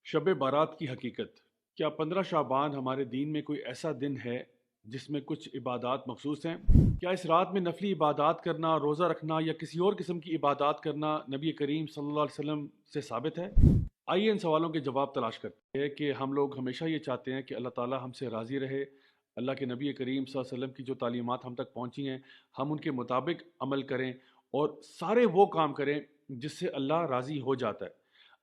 शब बारात की हकीकत। क्या 15 शाबान हमारे दीन में कोई ऐसा दिन है जिसमें कुछ इबादात मखसूस हैं? क्या इस रात में नफली इबादात करना, रोज़ा रखना या किसी और किस्म की इबादात करना नबी करीम सल्लल्लाहु अलैहि वसल्लम से साबित है? आइए इन सवालों के जवाब तलाश करते हैं कि हम लोग हमेशा ये चाहते हैं कि अल्लाह ताला हमसे राज़ी रहे। अल्लाह के नबी करीम सल्लल्लाहु अलैहि वसल्लम की जो तालीमात हम तक पहुँची हैं, हम उनके मुताबिक अमल करें और सारे वो काम करें जिससे अल्लाह राज़ी हो जाता है।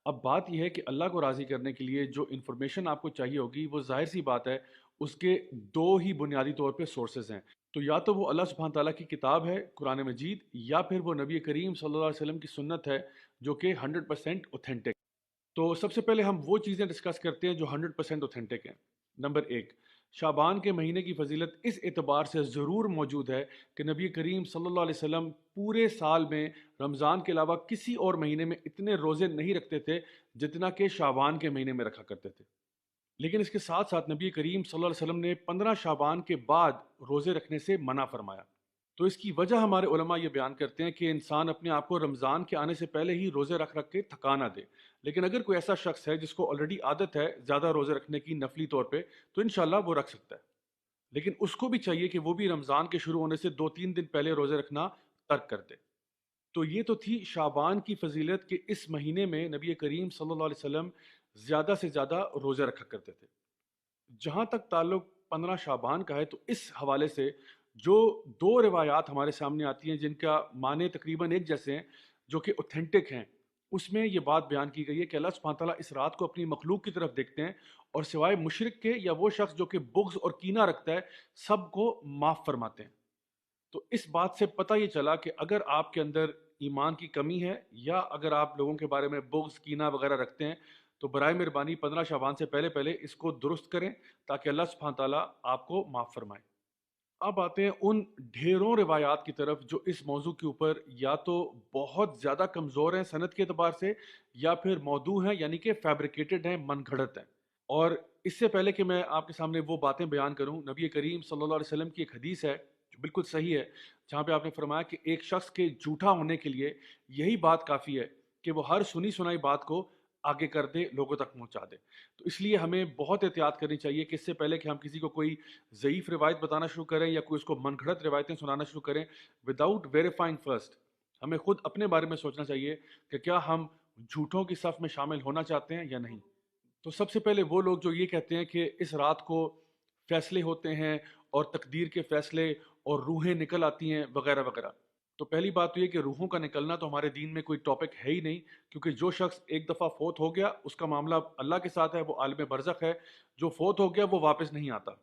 अब बात यह है कि अल्लाह को राज़ी करने के लिए जो इन्फॉर्मेशन आपको चाहिए होगी, वो ज़ाहिर सी बात है, उसके दो ही बुनियादी तौर पे सोर्सेज हैं। तो या तो वो अल्लाह सुब्हान ताला की किताब है कुरान मजीद, या फिर वो नबी करीम सल्लल्लाहु अलैहि वसल्लम की सुन्नत है जो कि 100% ऑथेंटिक। तो सबसे पहले हम वो चीज़ें डिस्कस करते हैं जो 100% ऑथेंटिक हैं। नंबर एक, शाबान के महीने की फजीलत इस एतबार से ज़रूर मौजूद है कि नबी करीम सल्लल्लाहु अलैहि वसल्लम पूरे साल में रमज़ान के अलावा किसी और महीने में इतने रोज़े नहीं रखते थे जितना कि शाबान के महीने में रखा करते थे। लेकिन इसके साथ साथ नबी करीम सल्लल्लाहु अलैहि वसल्लम ने 15 शाबान के बाद रोज़े रखने से मना फरमाया। तो इसकी वजह हमारे उलमा ये बयान करते हैं कि इंसान अपने आप को रमज़ान के आने से पहले ही रोज़े रख रख के थका ना दे। लेकिन अगर कोई ऐसा शख्स है जिसको ऑलरेडी आदत है ज़्यादा रोज़े रखने की नफली तौर पे, तो इंशाल्लाह वो रख सकता है। लेकिन उसको भी चाहिए कि वो भी रमज़ान के शुरू होने से 2-3 दिन पहले रोज़े रखना तर्क कर दे। तो ये तो थी शाबान की फजीलत कि इस महीने में नबी करीम सल्लल्लाहु अलैहि वसल्लम ज़्यादा से ज़्यादा रोज़े रखा करते थे। जहाँ तक ताल्लुक 15 शाबान का है, तो इस हवाले से जो दो रिवायात हमारे सामने आती हैं जिनका माने तकरीबन एक जैसे हैं, जो कि ऑथेंटिक हैं, उसमें ये बात बयान की गई है कि अल्लाह सुब्हानहू तआला इस रात को अपनी मखलूक की तरफ देखते हैं और सिवाय मुशरिक के या वो शख्स जो कि बुग़्ज़ और कीना रखता है, सबको माफ़ फरमाते हैं। तो इस बात से पता ये चला कि अगर आपके अंदर ईमान की कमी है या अगर आप लोगों के बारे में बुग़्ज़, कीना वगैरह रखते हैं, तो बराए मेहरबानी 15 शाबान से पहले पहले इसको दुरुस्त करें ताकि अल्लाह सुब्हानहू तआला आपको माफ़ फरमाए। अब आते हैं उन ढेरों रिवायात की तरफ जो इस मौजू के ऊपर या तो बहुत ज़्यादा कमज़ोर हैं सनद के अतबार से, या फिर मौदू हैं यानी कि फैब्रिकेटेड हैं, मन घड़त हैं। और इससे पहले कि मैं आपके सामने वो बातें बयान करूं, नबी करीम सल्लल्लाहु अलैहि वसल्लम की एक हदीस है जो बिल्कुल सही है, जहाँ पे आपने फरमाया कि एक शख्स के झूठा होने के लिए यही बात काफ़ी है कि वो हर सुनी सुनाई बात को आगे कर दे, लोगों तक पहुँचा दे। तो इसलिए हमें बहुत एहतियात करनी चाहिए कि इससे पहले कि हम किसी को कोई ज़ईफ़ रिवायत बताना शुरू करें या कोई उसको मनगढ़ंत रिवायतें सुनाना शुरू करें, विदाउट वेरीफाइंग फर्स्ट, हमें खुद अपने बारे में सोचना चाहिए कि क्या हम झूठों की सफ़ में शामिल होना चाहते हैं या नहीं। तो सबसे पहले वो लोग जो ये कहते हैं कि इस रात को फैसले होते हैं और तकदीर के फैसले और रूहें निकल आती हैं वगैरह वगैरह। तो पहली बात तो ये कि रूहों का निकलना तो हमारे दीन में कोई टॉपिक है ही नहीं, क्योंकि जो शख्स एक दफ़ा फोत हो गया उसका मामला अल्लाह के साथ है, वो आलिम बरज़ख है। जो फोत हो गया वो वापस नहीं आता।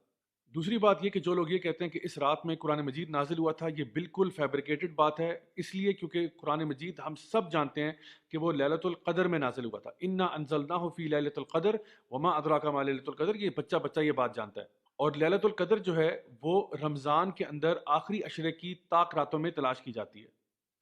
दूसरी बात ये कि जो लोग ये कहते हैं कि इस रात में कुरान मजीद नाजिल हुआ था, ये बिल्कुल फैब्रिकेटेड बात है। इसलिए क्योंकि कुरान मजीद हम सब जानते हैं कि वो लैलतुल क़द्र में नाजिल हुआ था। इन्ना अंज़लनाहु फ़ी लैलतुल क़द्र वमा अदराका मा लैलतुल क़द्र, ये बच्चा बच्चा ये बात जानता है। और लैलतुल क़द्र जो है वो रमज़ान के अंदर आखिरी अशरे की ताक रातों में तलाश की जाती है।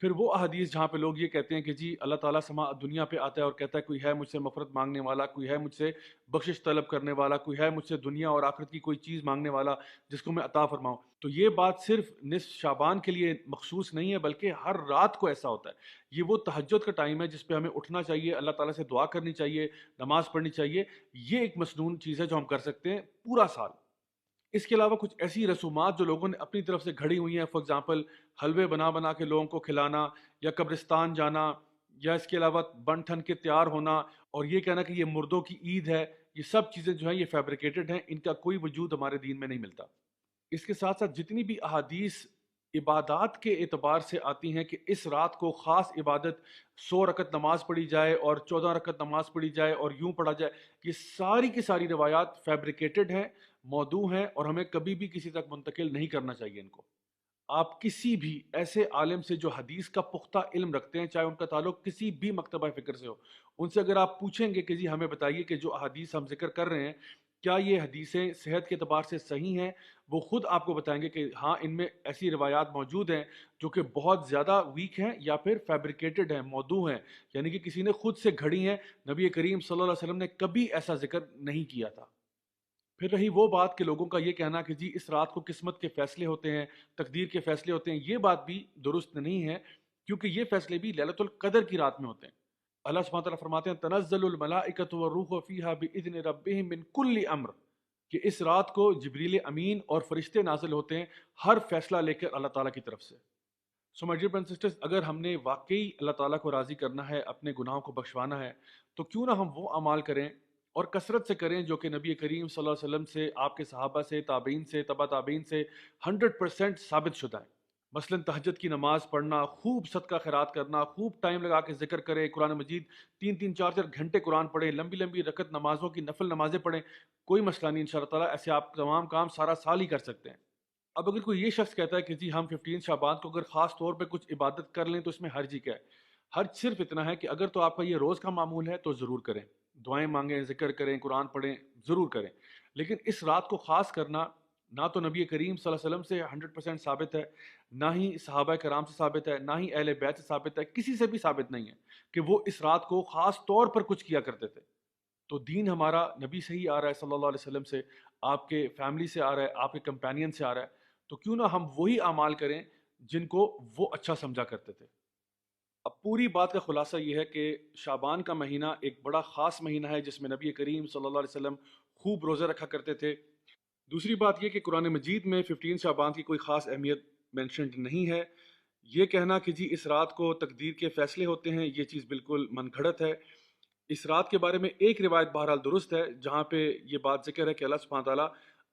फिर वो अहादीस जहाँ पे लोग ये कहते हैं कि जी अल्लाह ताला समा दुनिया पे आता है और कहता है कोई है मुझसे मफ़रत मांगने वाला, कोई है मुझसे बख्शिश तलब करने वाला, कोई है मुझसे दुनिया और आखिरत की कोई चीज़ मांगने वाला जिसको मैं अता फरमाऊँ। तो ये बात सिर्फ निस्फ़ शाबान के लिए मखसूस नहीं है, बल्कि हर रात को ऐसा होता है। ये वो तहज्जुद का टाइम है जिस पे हमें उठना चाहिए, अल्लाह ताला से दुआ करनी चाहिए, नमाज़ पढ़नी चाहिए। ये एक मसनून चीज़ है जो हम कर सकते हैं पूरा साल। इसके अलावा कुछ ऐसी रसूमात जो लोगों ने अपनी तरफ से घड़ी हुई हैं, फॉर एग्जांपल हलवे बना बना के लोगों को खिलाना, या कब्रिस्तान जाना, या इसके अलावा बन ठन के तैयार होना और ये कहना कि ये मुर्दों की ईद है, ये सब चीज़ें जो हैं ये फैब्रिकेटेड हैं, इनका कोई वजूद हमारे दीन में नहीं मिलता। इसके साथ साथ जितनी भी अहादीस इबादात के एतबार से आती हैं कि इस रात को ख़ास इबादत 100 रकत नमाज पढ़ी जाए और 14 रकत नमाज पढ़ी जाए और यूं पढ़ा जाए, ये सारी की सारी रिवायात फैब्रिकेटेड हैं, मौदू हैं, और हमें कभी भी किसी तक मुंतकिल नहीं करना चाहिए इनको। आप किसी भी ऐसे आलिम से जो हदीस का पुख्ता इल्म रखते हैं, चाहे उनका ताल्लुक किसी भी मकतबा फ़िक्र से हो, उनसे अगर आप पूछेंगे कि जी हमें बताइए कि जो अहादीस हम ज़िक्र कर रहे हैं, क्या ये हदीसें सेहत के एतबार से सही हैं, वो खुद आपको बताएंगे कि हाँ इनमें ऐसी रिवायात मौजूद हैं जो कि बहुत ज़्यादा वीक हैं या फिर फैब्रिकेटेड हैं, मौदू हैं, यानी कि किसी ने खुद से घड़ी हैं। नबी करीम सल्लल्लाहु अलैहि वसल्लम ने कभी ऐसा जिक्र नहीं किया था। फिर रही वो बात कि लोगों का ये कहना कि जी इस रात को किस्मत के फैसले होते हैं, तकदीर के फैसले होते हैं, ये बात भी दुरुस्त नहीं है, क्योंकि ये फैसले भी लैलतुल क़द्र की रात में होते हैं। اللہ सुब्हानहू तआला फरमाते हैं तनज़्ज़लुल मलाइकतु वर्रूहु फ़ीहा बिइज़्नि रब्बिहिम मिन कुल्लि अम्र, कि इस रात को जिब्रील अमीन और फरिश्ते नाजिल होते हैं हर फैसला लेकर अल्लाह ताला की तरफ से। So my dear brothers and sisters, अगर हमने वाकई अल्लाह ताला को राज़ी करना है, अपने गुनाहों को बख्शवाना है, तो क्यों ना हम वो अमाल करें और कसरत से करें जो कि नबी करीम सल्लल्लाहु अलैहि वसल्लम से, आपके सहाबा से, ताबईन से, तबा ताबईन से 100% साबित शुदा है। मसलन तहज्जुद की नमाज़ पढ़ना, खूब सदका खैरात करना, खूब टाइम लगा के ज़िक्र करें, कुरान मजीद 3-3 4-4 घंटे कुरान पढ़ें, लंबी लंबी रकत नमाज़ों की नफल नमाज़ें पढ़ें, कोई मसला नहीं इंशाअल्लाह ताला, ऐसे आप तमाम काम सारा साल ही कर सकते हैं। अब अगर कोई ये शख्स कहता है कि जी हम 15 शाबान को अगर ख़ास तौर पे कुछ इबादत कर लें तो इसमें हर्ज ही क्या है? हर्ज सिर्फ इतना है कि अगर तो आपका ये रोज़ का मामूल है तो ज़रूर करें, दुआएं मांगें, ज़िक्र करें, कुरान पढ़ें, ज़रूर करें। लेकिन इस रात को ख़ास करना ना तो नबी करीम सल्लल्लाहु अलैहि वसल्लम से 100% साबित है, ना ही सहाबा कराम से साबित है, ना ही अहले बैत से साबित है, किसी से भी साबित नहीं है कि वो इस रात को ख़ास तौर पर कुछ किया करते थे। तो दीन हमारा नबी से ही आ रहा है सल्लल्लाहु अलैहि वसल्लम से, आपके फैमिली से आ रहा है, आपके कंपेनियन से आ रहा है, तो क्यों ना हम वही अमाल करें जिनको वो अच्छा समझा करते थे। अब पूरी बात का खुलासा ये है कि शाबान का महीना एक बड़ा ख़ास महीना है जिसमें नबी करीम सल्लल्लाहु अलैहि वसल्लम खूब रोज़ा रखा करते थे। दूसरी बात ये कि कुरान मजीद में 15 शाबान की कोई ख़ास अहमियत मेंशन्ड नहीं है। ये कहना कि जी इस रात को तकदीर के फ़ैसले होते हैं, ये चीज़ बिल्कुल मनगढ़ंत है। इस रात के बारे में एक रिवायत बहरहाल दुरुस्त है जहाँ पे ये बात ज़िक्र है कि अल्लाह सुब्हानहू तआला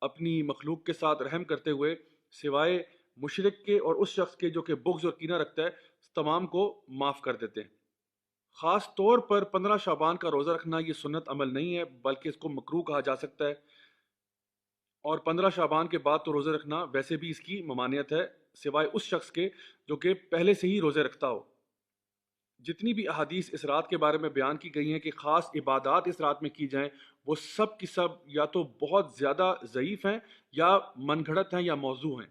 अपनी मखलूक के साथ रहम करते हुए सिवाय मुशरिक के और उस शख्स के जो कि बुग़्ज़ और कीना रखता है, तमाम को माफ़ कर देते हैं। ख़ास तौर पर 15 शाबान का रोज़ा रखना ये सुन्नत अमल नहीं है, बल्कि इसको मकरूह कहा जा सकता है। और 15 शाबान के बाद तो रोज़े रखना वैसे भी इसकी ममानियत है, सिवाय उस शख्स के जो कि पहले से ही रोज़े रखता हो। जितनी भी अहादीस इस रात के बारे में बयान की गई हैं कि ख़ास इबादात इस रात में की जाएँ, वो सब की सब या तो बहुत ज़्यादा ज़ईफ़ हैं या मनगढ़ंत हैं या मौज़ू हैं।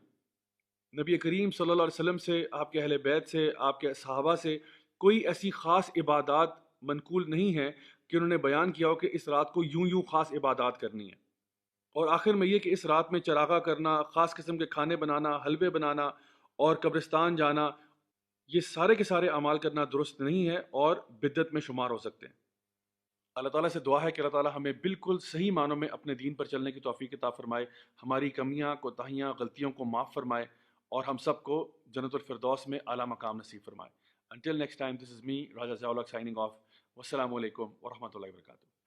नबी करीम सल्लल्लाहु अलैहि वसल्लम से, आपके अहले बैत से, आपके सहाबा से कोई ऐसी ख़ास इबादात मनक़ूल नहीं है कि उन्होंने बयान किया हो कि इस रात को यूँ ख़ास इबादात करनी है। और आखिर में ये कि इस रात में चरागा करना, ख़ास किस्म के खाने बनाना, हलवे बनाना और कब्रिस्तान जाना, ये सारे के सारे अमाल करना दुरुस्त नहीं है और बिदअत में शुमार हो सकते हैं। अल्लाह ताला से दुआ है कि अल्लाह ताला हमें बिल्कुल सही मानों में अपने दीन पर चलने की तौफ़ीक़ अता फ़रमाए, हमारी कमियाँ, कोताहियाँ, गलतियों को माफ़ फ़रमाए और हम सबको जन्नतुल फ़िरदौस में आला मकाम नसीब फ़रमाए। Until next time, this is me Raja Zia ul Haq signing of. वस्सलामु अलैकुम व रहमतुल्लाहि व बरकातुहू।